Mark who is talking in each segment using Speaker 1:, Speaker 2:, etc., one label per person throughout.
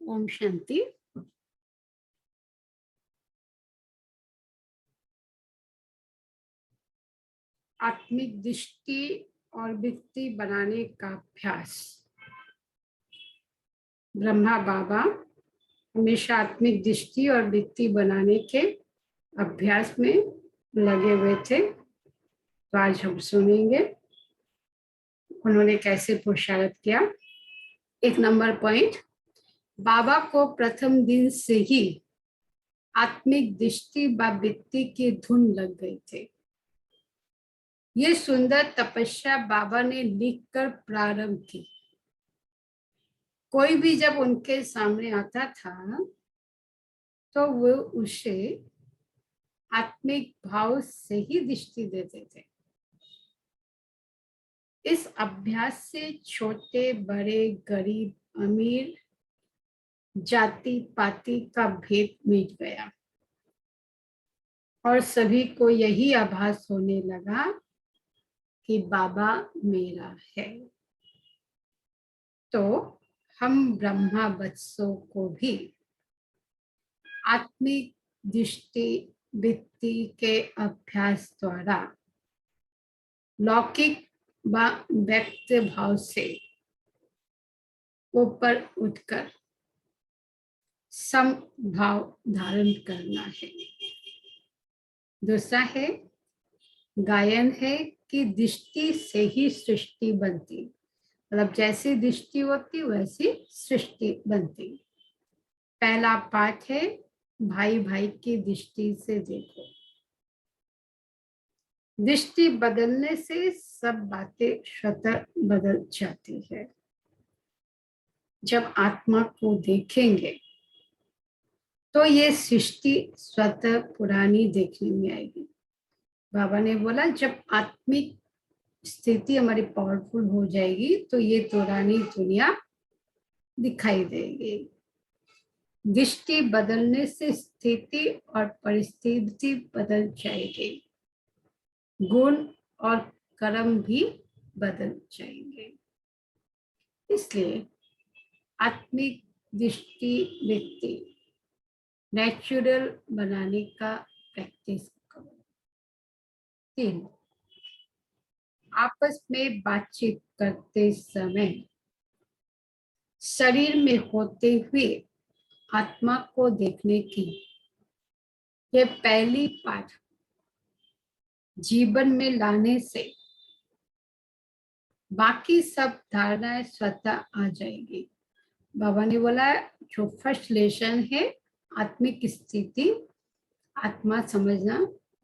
Speaker 1: ओम शांति। आत्मिक दृष्टि और वृत्ति बनाने का अभ्यास। ब्रह्मा बाबा हमेशा आत्मिक दृष्टि और वृत्ति बनाने के अभ्यास में लगे हुए थे। तो आज हम सुनेंगे उन्होंने कैसे पुरुषार्थ किया। 1 नंबर पॉइंट, बाबा को प्रथम दिन से ही आत्मिक दृष्टि व वृत्ति की धुन लग गई थी। ये सुंदर तपस्या बाबा ने लिखकर प्रारंभ की। कोई भी जब उनके सामने आता था तो वो उसे आत्मिक भाव से ही दृष्टि देते थे। इस अभ्यास से छोटे बड़े गरीब अमीर जाति पाति का भेद मिट गया और सभी को यही आभास होने लगा कि बाबा मेरा है। तो हम ब्रह्मा वत्सों को भी आत्मिक दृष्टि वृत्ति के अभ्यास द्वारा लौकिक व व्यक्त भाव से ऊपर उठकर समभाव धारण करना है। दूसरा है गायन है कि दृष्टि से ही सृष्टि बनती, मतलब जैसी दृष्टि होती वैसी सृष्टि बनती। पहला पाठ है भाई भाई की दृष्टि से देखो। दृष्टि बदलने से सब बातें स्वतः बदल जाती है। जब आत्मा को देखेंगे तो ये सृष्टि स्वतः पुरानी देखने में आएगी। बाबा ने बोला जब आत्मिक स्थिति हमारी पावरफुल हो जाएगी तो ये पुरानी दुनिया दिखाई देगी। दृष्टि बदलने से स्थिति और परिस्थिति बदल जाएगी, गुण और कर्म भी बदल जाएंगे। इसलिए आत्मिक दृष्टि वृत्ति नेचुरल बनाने का प्रैक्टिस करो। 3, आपस में बातचीत करते समय शरीर में होते हुए आत्मा को देखने की ये पहली पाठ जीवन में लाने से बाकी सब धारणाएं स्वतः आ जाएगी। बाबा ने बोला जो फर्स्ट लेसन है आत्मिक स्थिति, आत्मा समझना,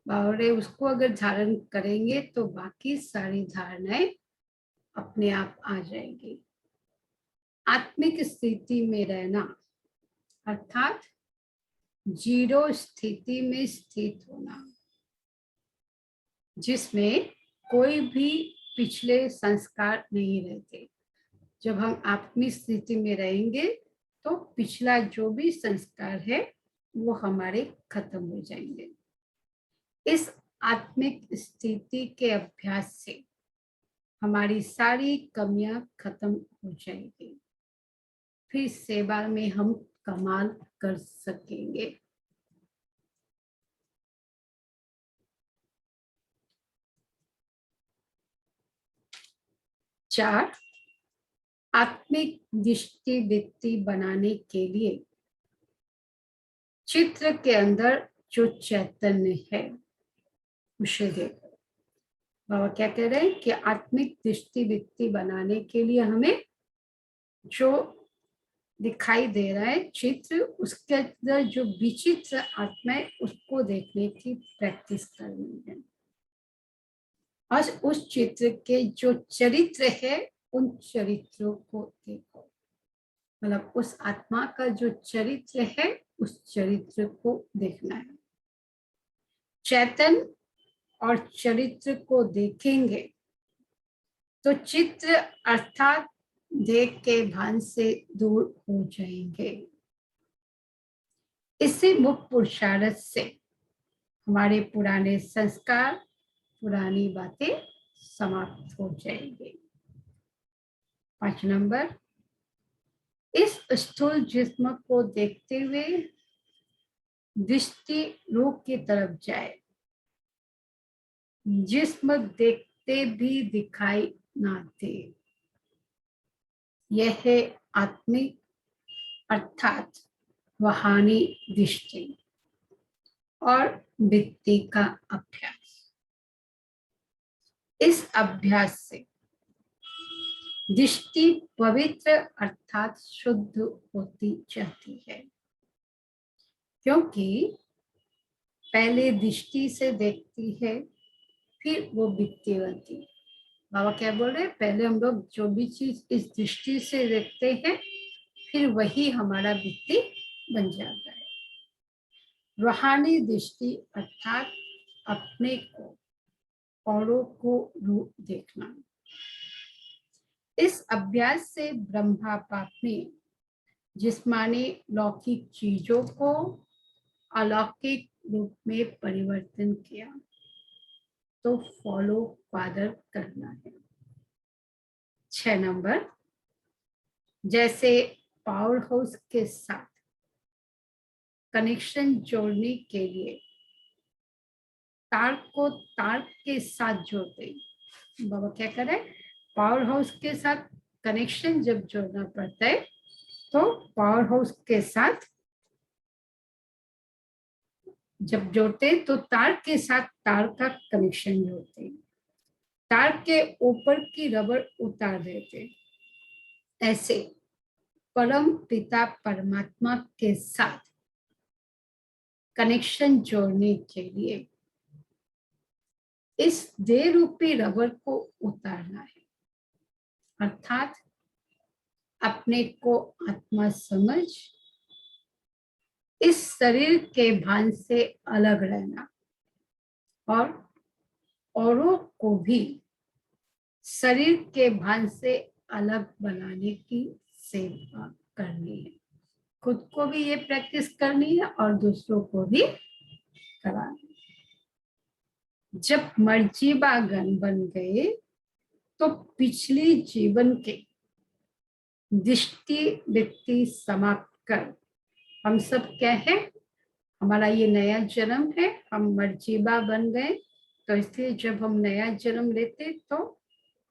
Speaker 1: बाबा ने उसको अगर धारण करेंगे तो बाकी सारी धारणाएं अपने आप आ जाएगी। आत्मिक स्थिति में रहना अर्थात जीरो स्थिति में स्थित होना, जिसमें कोई भी पिछले संस्कार नहीं रहते। जब हम आत्मिक स्थिति में रहेंगे तो पिछला जो भी संस्कार है वो हमारे खत्म हो जाएंगे। इस आत्मिक स्थिति के अभ्यास से हमारी सारी कमियां खत्म हो जाएंगी, फिर सेवा में हम कमाल कर सकेंगे। चार, आत्मिक दृष्टि वृत्ति बनाने के लिए चित्र के अंदर जो चैतन्य है उसे देखो। बाबा क्या कह रहे हैं कि आत्मिक दृष्टि वृत्ति बनाने के लिए हमें जो दिखाई दे रहा है चित्र, उसके अंदर जो विचित्र आत्मा है उसको देखने की प्रैक्टिस करनी है। और उस चित्र के जो चरित्र है उन चरित्रों को देखो, मतलब उस आत्मा का जो चरित्र है उस चरित्र को देखना है। चैतन्य और चरित्र को देखेंगे तो चित्र अर्थात देख के भान से दूर हो जाएंगे। इससे मुक्त पुरुषार्थ से हमारे पुराने संस्कार, पुरानी बातें समाप्त हो जाएंगे। 5 नंबर, इस स्थूल जिस्म को देखते हुए दृष्टि रूप की तरफ जाए, जिस्म देखते भी दिखाई ना दे। यह है आत्मिक अर्थात रूहानी दृष्टि और वृत्ति का अभ्यास। इस अभ्यास से दृष्टि पवित्र अर्थात शुद्ध होती जाती है, क्योंकि पहले दृष्टि से देखती है, फिर वो वृत्ति बनती है। बाबा क्या बोल रहे हैं, पहले हम लोग जो भी चीज इस दृष्टि से देखते हैं, फिर वही हमारा वृत्ति बन जाता है। रूहानी दृष्टि अर्थात अपने को, औरों को रूप देखना। इस अभ्यास से ब्रह्मा बाप ने जिस्मानी लौकिक चीजों को अलौकिक रूप में परिवर्तन किया, तो फॉलो फादर करना है। 6 नंबर, जैसे पावर हाउस के साथ कनेक्शन जोड़ने के लिए तार को तार के साथ जोड़ते, बाबा क्या करें, पावर हाउस के साथ कनेक्शन जब जोड़ना पड़ता है, तो पावर हाउस के साथ जब जोड़ते तो तार के साथ तार का कनेक्शन जोड़ते, तार के ऊपर की रबड़ उतार देते। ऐसे परम पिता परमात्मा के साथ कनेक्शन जोड़ने के लिए इस देह रूपी रबड़ को उतारना है, अर्थात अपने को आत्मा समझ इस शरीर के भान से अलग रहना और औरों को भी शरीर के भान से अलग बनाने की सेवा करनी है। खुद को भी ये प्रैक्टिस करनी है और दूसरों को भी करानी है। जब मर्जीबागन बन गए तो पिछली जीवन के दृष्टि वृत्ति समाप्त कर, हम सब क्या है, हमारा ये नया जन्म है, हम मर्जीबा बन गए, तो इसलिए जब हम नया जन्म लेते तो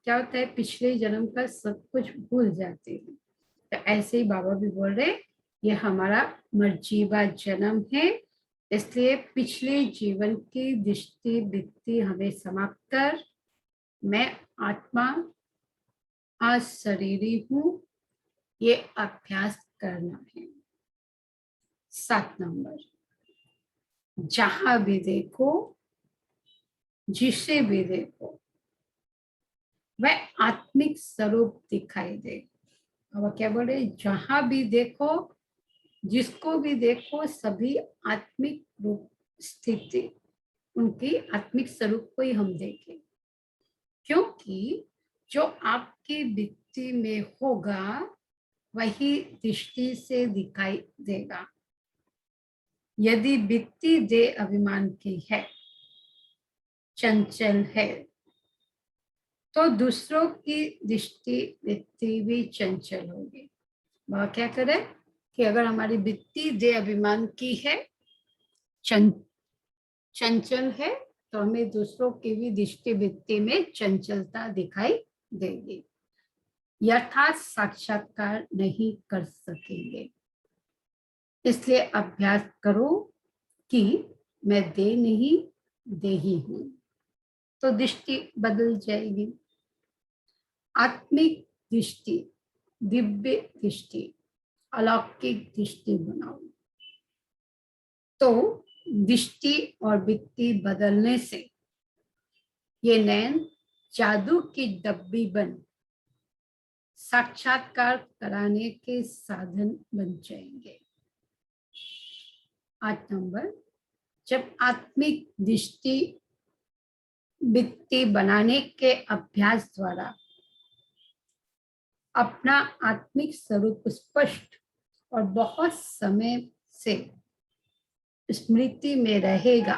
Speaker 1: क्या होता है, पिछले जन्म का सब कुछ भूल जाते हैं। तो ऐसे ही बाबा भी बोल रहे, ये हमारा मर्जीबा जन्म है, इसलिए पिछले जीवन की दृष्टि वृत्ति हमें समाप्त कर मैं आत्मा अशरीरी हूँ, ये अभ्यास करना है। 7 नंबर, जहां भी देखो जिसे भी देखो वह आत्मिक स्वरूप दिखाई दे। अब क्या बोल रहे, जहां भी देखो जिसको भी देखो सभी आत्मिक रूप स्थिति, उनकी आत्मिक स्वरूप को ही हम देखें, क्योंकि जो आपकी वृत्ति में होगा वही दृष्टि से दिखाई देगा। यदि वृत्ति दे अभिमान की है, चंचल है, तो दूसरों की दृष्टि वृत्ति भी चंचल होगी। वह क्या करे कि अगर हमारी वृत्ति दे अभिमान की है, चंचल है, तो हमें दूसरों की भी दृष्टि वृत्ति में चंचलता दिखाई देगी, यथार्थ साक्षात्कार नहीं कर सकेंगे। इसलिए अभ्यास करो कि मैं दे नहीं देही हूं, तो दृष्टि बदल जाएगी। आत्मिक दृष्टि, दिव्य दृष्टि, अलौकिक दृष्टि बनाओ, तो दृष्टि और वृत्ति बदलने से ये नयन जादू की डब्बी बन साक्षात्कार कराने के साधन बन जाएंगे। 8 नंबर, जब आत्मिक दृष्टि वृत्ति बनाने के अभ्यास द्वारा अपना आत्मिक स्वरूप स्पष्ट और बहुत समय से स्मृति में रहेगा,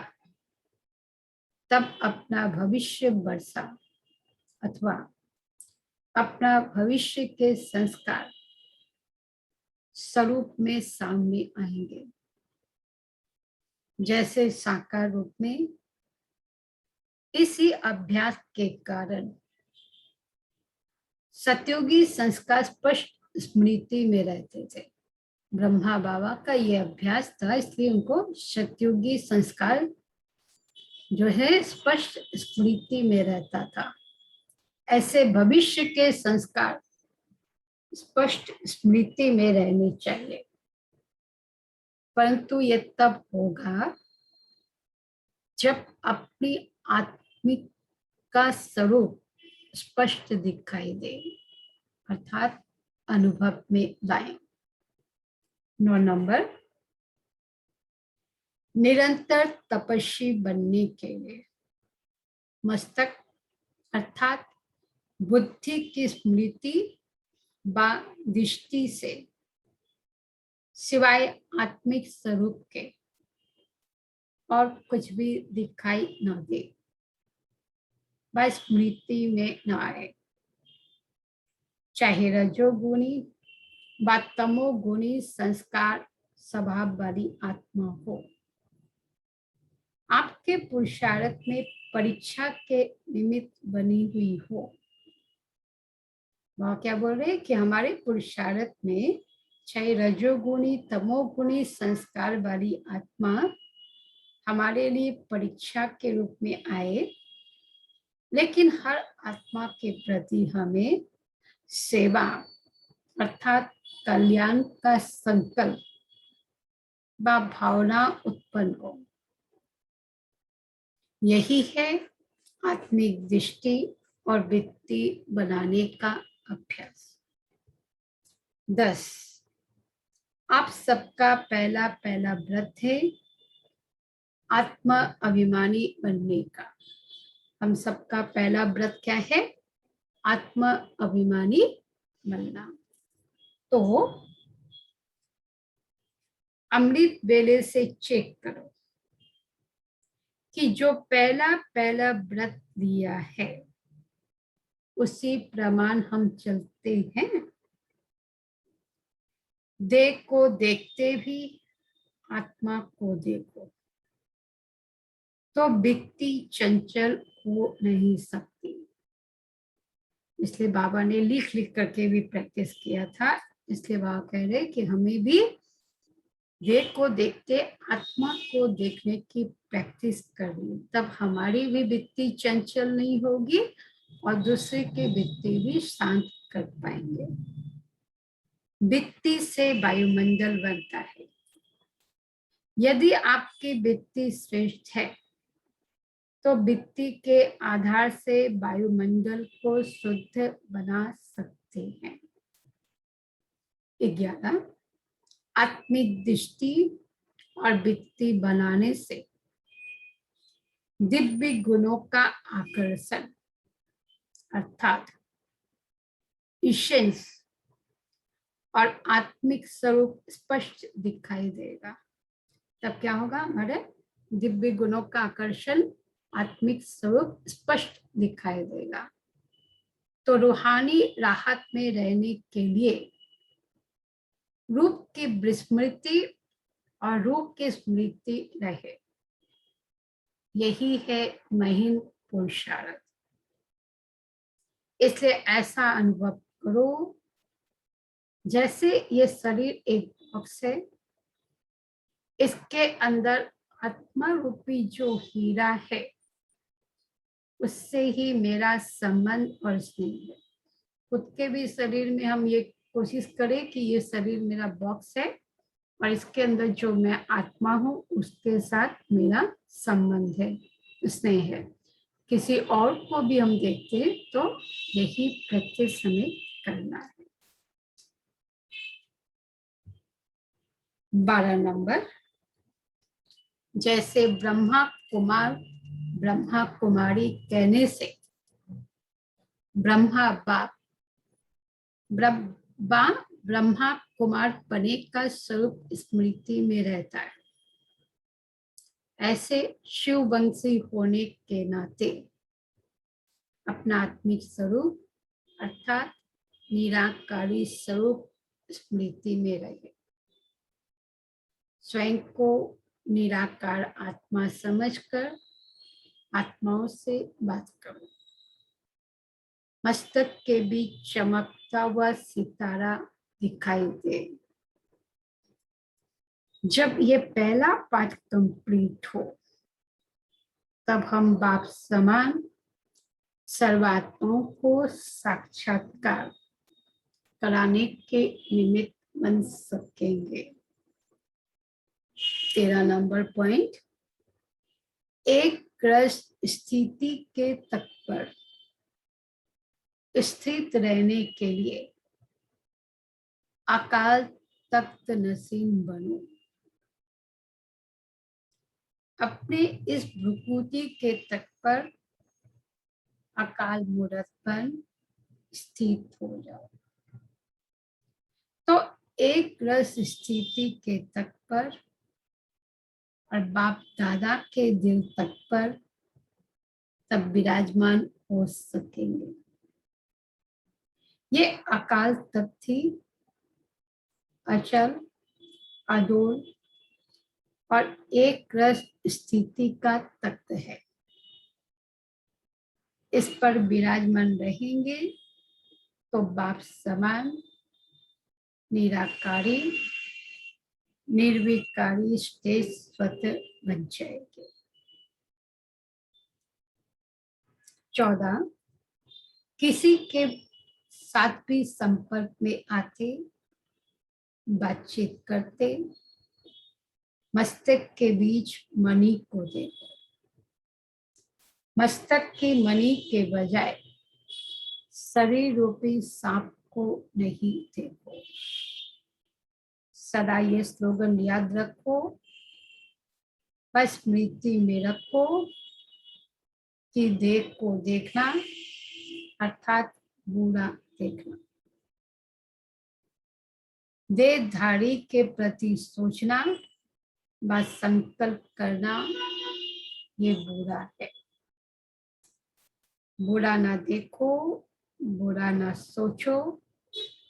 Speaker 1: तब अपना भविष्य वर्षा अथवा अपना भविष्य के संस्कार स्वरूप में सामने आएंगे। जैसे साकार रूप में इसी अभ्यास के कारण सतयुगी संस्कार स्पष्ट स्मृति में रहते थे। ब्रह्मा बाबा का यह अभ्यास था, इसलिए उनको सतयुगी संस्कार जो है स्पष्ट स्मृति में रहता था। ऐसे भविष्य के संस्कार स्पष्ट स्मृति में रहने चाहिए, परंतु ये तब होगा जब अपनी आत्मिक का स्वरूप स्पष्ट दिखाई दे, अर्थात अनुभव में लाए। 9 नंबर, निरंतर तपस्वी बनने के लिए मस्तक अर्थात बुद्धि की स्मृति व दृष्टि से सिवाय आत्मिक स्वरूप के और कुछ भी दिखाई न दे, वह स्मृति में न आए। चाहे रजोगुणी व तमोगुणी संस्कार स्वभाव वाली आत्मा हो, आपके पुरुषार्थ में परीक्षा के निमित्त बनी हुई हो। वह क्या बोल रहे हैं कि हमारे पुरुषार्थ में चाहे रजोगुणी तमोगुणी संस्कार वाली आत्मा हमारे लिए परीक्षा के रूप में आए, लेकिन हर आत्मा के प्रति हमें सेवा अर्थात कल्याण का संकल्प व भावना उत्पन्न हो। यही है आत्मिक दृष्टि और वृत्ति बनाने का अभ्यास। 10, आप सबका पहला व्रत है आत्मा अभिमानी बनने का। हम सबका पहला व्रत क्या है? आत्मा अभिमानी बनना। तो अमृत वेले से चेक करो कि जो पहला व्रत लिया है उसी प्रमाण हम चलते हैं। देह को देखते भी आत्मा को देखो, तो व्यक्ति चंचल हो नहीं सकती। इसलिए बाबा ने लिख करके भी प्रैक्टिस किया था। इसलिए बाबा कह रहे कि हमें भी देह को देखते आत्मा को देखने की प्रैक्टिस करनी, तब हमारी भी वृत्ति चंचल नहीं होगी और दूसरे की वृत्ति भी शांत कर पाएंगे। वृत्ति से वायुमंडल बनता है। यदि आपकी वृत्ति श्रेष्ठ है तो वृत्ति के आधार से वायुमंडल को शुद्ध बना सकते हैं। 11, आत्मिक दृष्टि और वृत्ति बनाने से दिव्य गुणों का आकर्षण अर्थात इसेंस और आत्मिक स्वरूप स्पष्ट दिखाई देगा। तब क्या होगा? हमारे दिव्य गुणों का आकर्षण, आत्मिक स्वरूप स्पष्ट दिखाई देगा। तो रूहानी राहत में रहने के लिए रूप की विस्मृति और रूप की स्मृति रहे, यही है महीन पुरुषार्थ। इसलिए ऐसा अनुभव करो जैसे ये शरीर एक बॉक्स है, इसके अंदर आत्मा रूपी जो हीरा है उससे ही मेरा संबंध और स्नेह है। खुद के भी शरीर में हम ये कोशिश करें कि ये शरीर मेरा बॉक्स है और इसके अंदर जो मैं आत्मा हूँ उसके साथ मेरा संबंध है, स्नेह है। किसी और को भी हम देखते हैं तो यही प्रैक्टिस हमें करना है। 12 नंबर, जैसे ब्रह्मा कुमार ब्रह्मा कुमारी कहने से ब्रह्मा बाप ब्रह्मा कुमार पने का स्वरूप स्मृति में रहता है। ऐसे शिववंशी होने के नाते अपना आत्मिक स्वरूप अर्थात निराकारी स्वरूप स्मृति में रहे। स्वयं को निराकार आत्मा समझकर आत्माओं से बात करो। मस्तक के बीच चमकता हुआ सितारा दिखाई दे। जब ये पहला पाठ कंप्लीट हो तब हम बाप समान सर्वात्माओं को साक्षात्कार कराने के निमित्त बन सकेंगे। 13 नंबर पॉइंट, एक ग्रस्त स्थिति के तक पर स्थित रहने के लिए अकाल तख्त नसीम बनो। अपने इस भ्रुकुटी के तट पर अकाल मूर्त पर स्थित हो जाओ। तो एक रस स्थिति के तट पर और बाप दादा के दिल तक पर तब विराजमान हो सकेंगे। ये अकाल तक थी, अचल, अडोल और एक रस स्थिति का तत्व है। इस पर विराजमान रहेंगे तो बाप समान निराकारी निर्विकारी स्टेज स्वतः बन जाएंगे। 14, किसी के साथ भी संपर्क में आते, बातचीत करते, मस्तक के बीच मणि को देखो। मस्तक की मणि के बजाय शरीर रूपी सांप को नहीं देखो। सदा ये स्लोगन याद रखो, बस स्मृति में रखो कि देख को देखना अर्थात बुरा देखना। देहधारी के प्रति सोचना व संकल्प करना ये बुरा है। बुरा ना देखो, बुरा ना सोचो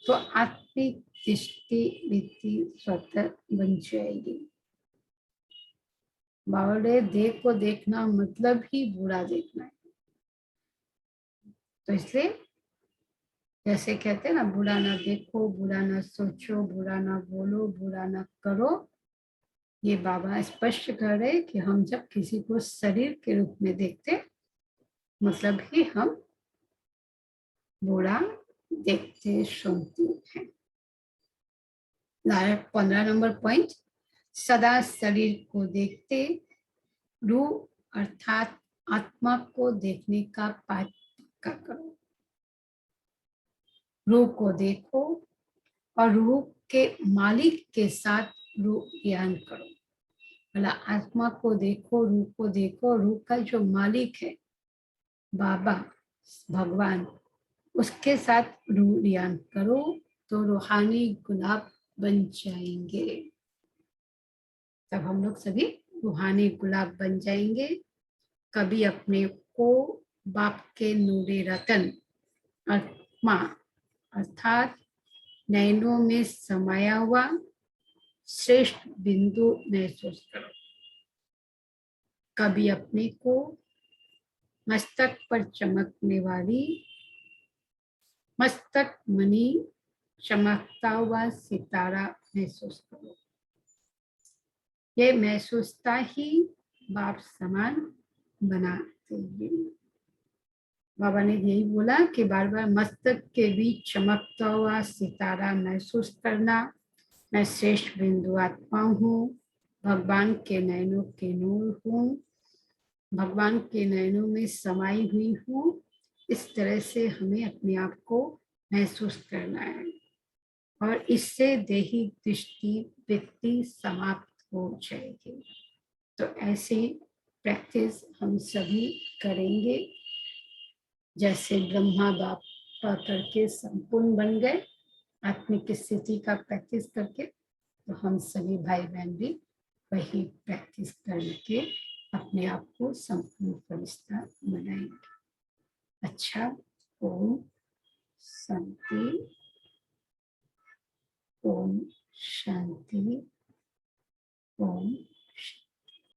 Speaker 1: तो आत्मिक दृष्टि वृत्ति स्वतः बन जाएगी। बावड़े देह को देखना मतलब ही बुरा देखना है। तो इसलिए जैसे कहते हैं ना, बुरा ना देखो, बुरा ना सोचो, बुरा ना बोलो, बुरा ना करो। ये बाबा स्पष्ट कर रहे कि हम जब किसी को शरीर के रूप में देखते मतलब ही हम बुरा देखते सुनते हैं। 15 नंबर पॉइंट, सदा शरीर को देखते रूह अर्थात आत्मा को देखने का पाठ पक्का करो। रूह को देखो और रूह के मालिक के साथ रूह ज्ञान करो। मतलब आत्मा को देखो, रूह को देखो, रूह का जो मालिक है बाबा भगवान, उसके साथ रूह ज्ञान करो तो रूहानी गुलाब बन जाएंगे। तब हम लोग सभी रूहानी गुलाब बन जाएंगे। कभी अपने को बाप के नूरे रतन आत्मा अर्थात नैनों में समाया हुआ श्रेष्ठ बिंदु महसूस करो। कभी अपने को मस्तक पर चमकने वाली मस्तक मणि चमकता हुआ सितारा महसूस करो। ये महसूसता ही बाप समान बनाते हैं। बाबा ने यही बोला कि बार बार मस्तक के बीच चमकता हुआ सितारा महसूस करना। मैं श्रेष्ठ बिंदु आत्मा हूँ, भगवान के नयनों के नूर हूँ, भगवान के नयनों में समाई हुई हूँ। इस तरह से हमें अपने आप को महसूस करना है और इससे देही दृष्टि वृत्ति समाप्त हो जाएगी। तो ऐसी प्रैक्टिस हम सभी करेंगे। जैसे ब्रह्मा बाप करके संपूर्ण बन गए आत्मिक स्थिति का प्रैक्टिस करके, तो हम सभी भाई बहन भी वही प्रैक्टिस करके अपने आप को संपूर्ण फरिश्ता बनाएंगे। अच्छा, ओम शांति। ओम शांति, ओम